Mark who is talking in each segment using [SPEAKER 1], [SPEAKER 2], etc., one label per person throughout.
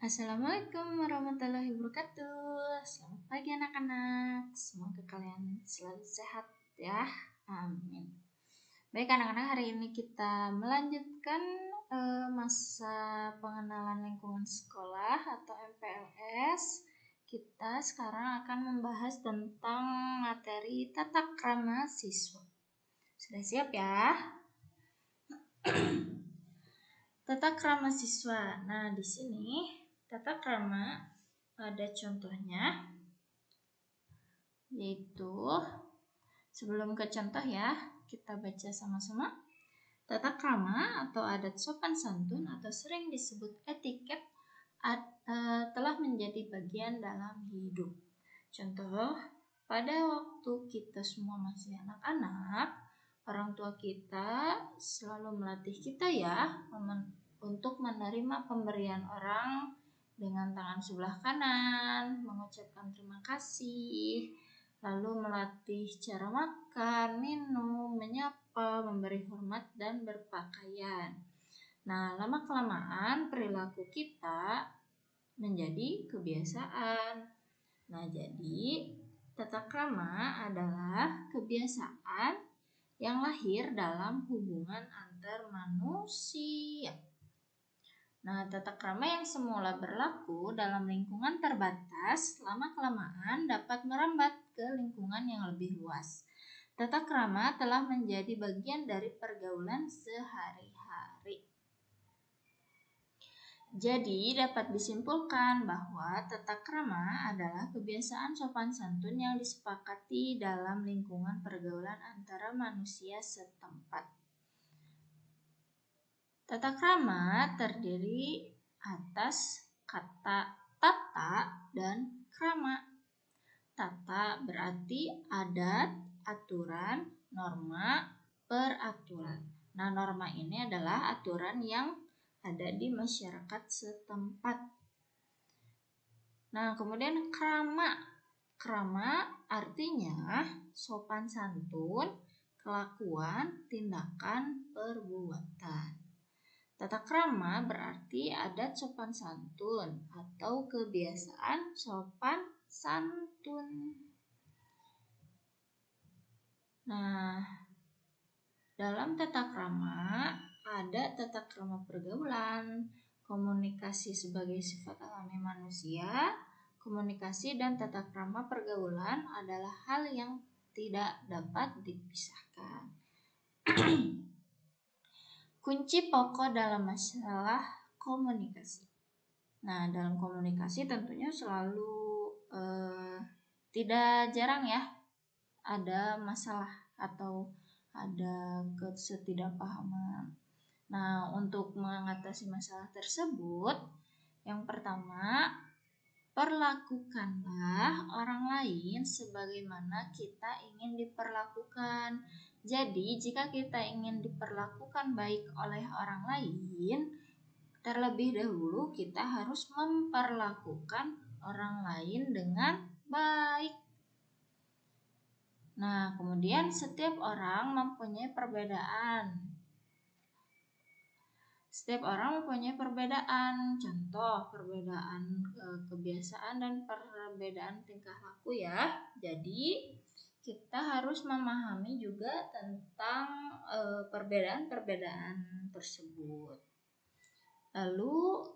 [SPEAKER 1] Assalamualaikum warahmatullahi wabarakatuh. Selamat pagi anak-anak. Semoga kalian selalu sehat ya. Amin. Baik anak-anak, hari ini kita melanjutkan masa pengenalan lingkungan sekolah atau MPLS. Kita sekarang akan membahas tentang materi tata krama siswa. Sudah siap ya? Tata krama siswa. Nah, di sini tata krama ada contohnya, yaitu sebelum ke contoh ya, kita baca sama-sama. Tata krama atau adat sopan santun atau sering disebut etiket telah menjadi bagian dalam hidup. Contoh, pada waktu kita semua masih anak-anak, orang tua kita selalu melatih kita ya untuk menerima pemberian orang dengan tangan sebelah kanan, mengucapkan terima kasih, lalu melatih cara makan, minum, menyapa, memberi hormat, dan berpakaian. Nah, lama-kelamaan perilaku kita menjadi kebiasaan. Nah, jadi tata krama adalah kebiasaan yang lahir dalam hubungan antar manusia. Nah, tata krama yang semula berlaku dalam lingkungan terbatas, lama-kelamaan dapat merambat ke lingkungan yang lebih luas. Tata krama telah menjadi bagian dari pergaulan sehari-hari. Jadi, dapat disimpulkan bahwa tata krama adalah kebiasaan sopan santun yang disepakati dalam lingkungan pergaulan antara manusia setempat. Tata krama terdiri atas kata tata dan krama. Tata berarti adat, aturan, norma, peraturan. Nah, norma ini adalah aturan yang ada di masyarakat setempat. Nah, kemudian krama. Krama artinya sopan santun, kelakuan, tindakan, perbuatan. Tata krama berarti adat sopan santun atau kebiasaan sopan santun. Nah, dalam tata krama ada tata krama pergaulan, komunikasi sebagai sifat alami manusia. Komunikasi dan tata krama pergaulan adalah hal yang tidak dapat dipisahkan. Kunci pokok dalam masalah komunikasi. Nah, dalam komunikasi tentunya selalu tidak jarang ya ada masalah atau ada ketidakpahaman. Nah, untuk mengatasi masalah tersebut, yang pertama, perlakukanlah orang lain sebagaimana kita ingin diperlakukan. Jadi, jika kita ingin diperlakukan baik oleh orang lain, terlebih dahulu kita harus memperlakukan orang lain dengan baik. Nah, kemudian setiap orang mempunyai perbedaan. Setiap orang mempunyai perbedaan, contoh perbedaan kebiasaan dan perbedaan tingkah laku ya. Jadi kita harus memahami juga tentang perbedaan-perbedaan tersebut. Lalu,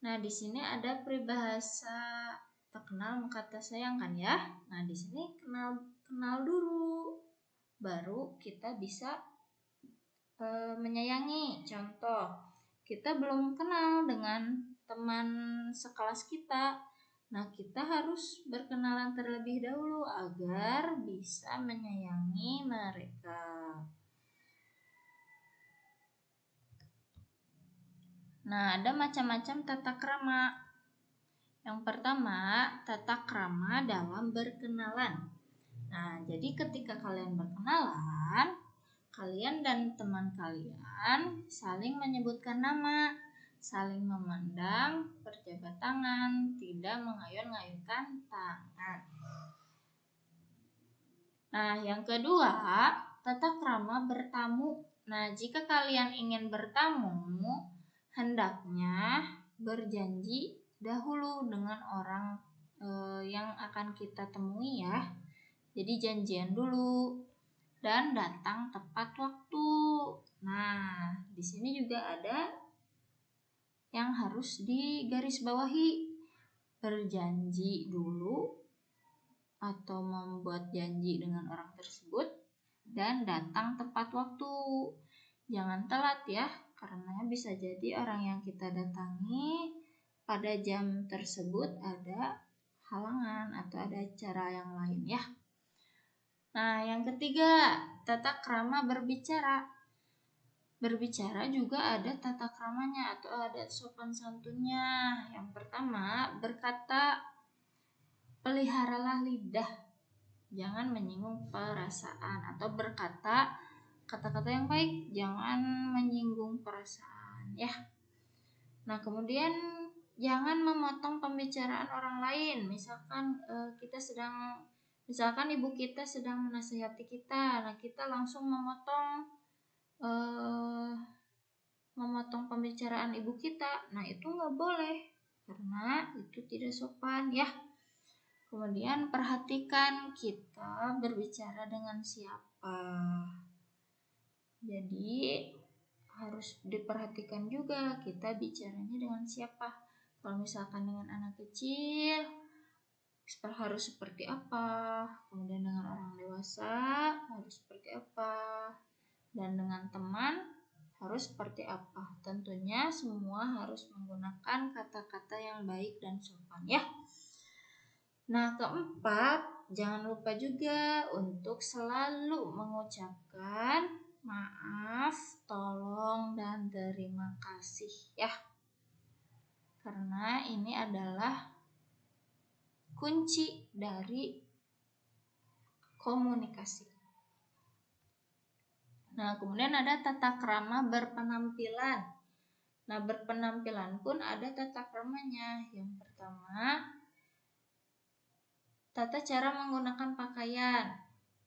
[SPEAKER 1] nah di sini ada peribahasa tak kenal maka tak sayang kan ya. Nah di sini kenal dulu, baru kita bisa menyayangi. Contoh, kita belum kenal dengan teman sekelas kita. Nah, kita harus berkenalan terlebih dahulu agar bisa menyayangi mereka. Nah, ada macam-macam tata krama. Yang pertama, tata krama dalam berkenalan. Nah, jadi ketika kalian berkenalan, kalian dan teman kalian saling menyebutkan nama, saling memandang, berjabat tangan, tidak mengayun-ngayunkan tangan. Nah, yang kedua, tata krama bertamu. Nah, jika kalian ingin bertamu, hendaknya berjanji dahulu dengan orang yang akan kita temui ya. Jadi janjian dulu dan datang tepat waktu. Nah, di sini juga ada yang harus digarisbawahi. Berjanji dulu atau membuat janji dengan orang tersebut dan datang tepat waktu. Jangan telat ya, karena bisa jadi orang yang kita datangi pada jam tersebut ada halangan atau ada acara yang lain ya. Nah, yang ketiga, tata krama berbicara. Berbicara juga ada tata kramanya atau ada sopan santunnya. Yang pertama, berkata, peliharalah lidah, jangan menyinggung perasaan, atau berkata kata-kata yang baik, jangan menyinggung perasaan ya. Nah, kemudian jangan memotong pembicaraan orang lain. Misalkan ibu kita sedang menasihati kita, nah kita langsung memotong pembicaraan ibu kita. Nah, itu nggak boleh karena itu tidak sopan ya. Kemudian perhatikan kita berbicara dengan siapa. Jadi harus diperhatikan juga kita bicaranya dengan siapa. Kalau misalkan dengan anak kecil harus seperti apa, kemudian dengan orang dewasa harus seperti apa, dan dengan teman harus seperti apa. Tentunya semua harus menggunakan kata-kata yang baik dan sopan ya. Nah, keempat, jangan lupa juga untuk selalu mengucapkan maaf, tolong, dan terima kasih ya. Karena ini adalah kunci dari komunikasi. Nah, kemudian ada tata krama berpenampilan. Nah, berpenampilan pun ada tata kramanya. Yang pertama, tata cara menggunakan pakaian.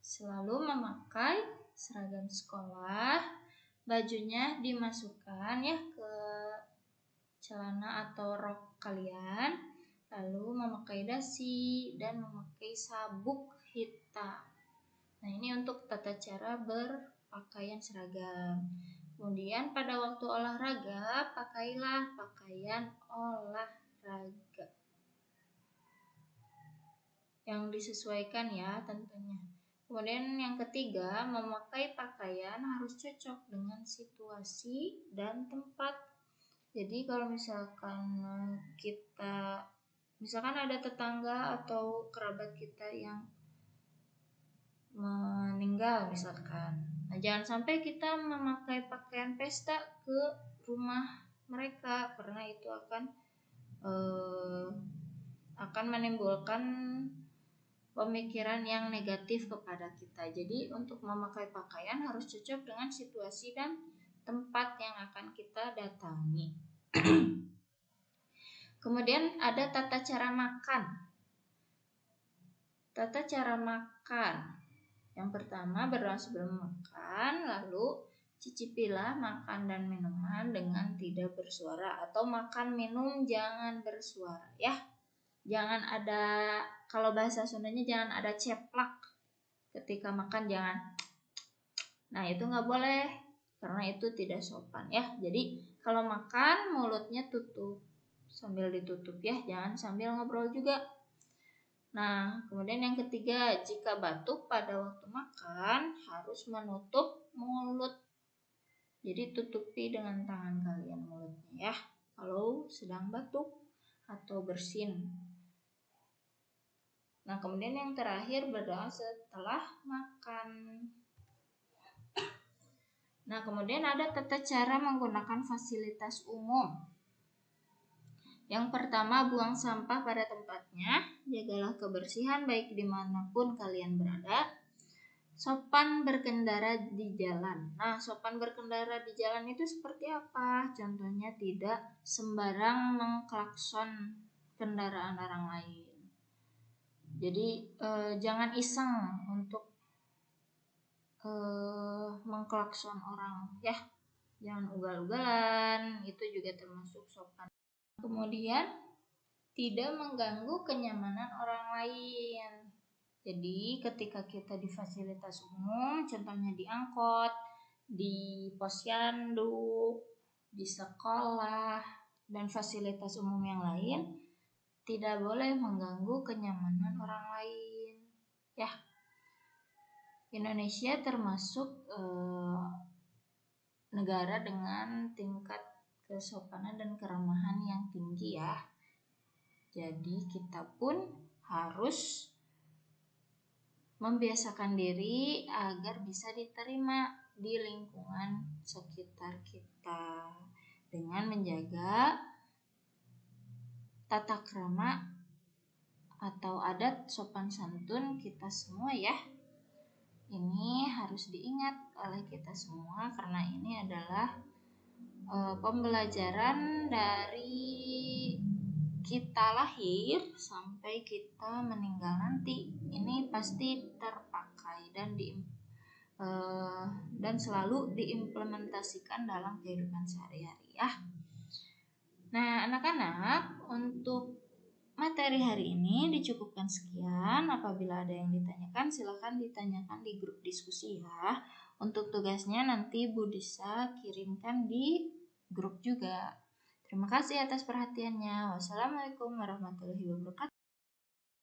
[SPEAKER 1] Selalu memakai seragam sekolah, bajunya dimasukkan ya ke celana atau rok kalian, lalu memakai dasi dan memakai sabuk hitam. Nah, ini untuk tata cara berpakaian seragam. Kemudian pada waktu olahraga, pakailah pakaian olahraga yang disesuaikan ya tentunya. Kemudian yang ketiga, memakai pakaian harus cocok dengan situasi dan tempat. Jadi kalau misalkan ada tetangga atau kerabat kita yang meninggal misalkan, nah jangan sampai kita memakai pakaian pesta ke rumah mereka karena itu akan menimbulkan pemikiran yang negatif kepada kita. Jadi untuk memakai pakaian harus cocok dengan situasi dan tempat yang akan kita datangi. Kemudian ada tata cara makan. Tata cara makan. Yang pertama, berdoa sebelum makan, lalu cicipilah makan dan minuman dengan tidak bersuara, atau makan minum jangan bersuara ya. Jangan ada, kalau bahasa Sundanya jangan ada ceplak ketika makan, jangan. Nah, itu nggak boleh karena itu tidak sopan ya. Jadi kalau makan mulutnya tutup, sambil ditutup ya, jangan sambil ngobrol juga. Nah, kemudian yang ketiga, jika batuk pada waktu makan harus menutup mulut. Jadi tutupi dengan tangan kalian mulutnya ya kalau sedang batuk atau bersin. Nah, kemudian yang terakhir, berdoa setelah makan. Nah, kemudian ada tata cara menggunakan fasilitas umum. Yang pertama, buang sampah pada tempatnya, jagalah kebersihan baik dimanapun kalian berada. Sopan berkendara di jalan. Nah, sopan berkendara di jalan itu seperti apa? Contohnya tidak sembarang mengklakson kendaraan orang lain. Jadi jangan iseng untuk mengklakson orang ya. Jangan ugal-ugalan, itu juga termasuk sopan. Kemudian tidak mengganggu kenyamanan orang lain. Jadi ketika kita di fasilitas umum, contohnya di angkot, di posyandu, di sekolah, dan fasilitas umum yang lain, tidak boleh mengganggu kenyamanan orang lain. Ya, Indonesia termasuk negara dengan tingkat kesopanan dan keramahan yang tinggi ya. Jadi kita pun harus membiasakan diri agar bisa diterima di lingkungan sekitar kita dengan menjaga tata krama atau adat sopan santun kita semua ya. Ini harus diingat oleh kita semua karena ini adalah pembelajaran dari kita lahir sampai kita meninggal nanti. Ini pasti terpakai dan selalu diimplementasikan dalam kehidupan sehari-hari ya. Nah, anak-anak, untuk materi hari ini dicukupkan sekian. Apabila ada yang ditanyakan, silakan ditanyakan di grup diskusi ya. Untuk tugasnya nanti Bu Disa kirimkan di grup juga. Terima kasih atas perhatiannya. Wassalamualaikum warahmatullahi wabarakatuh.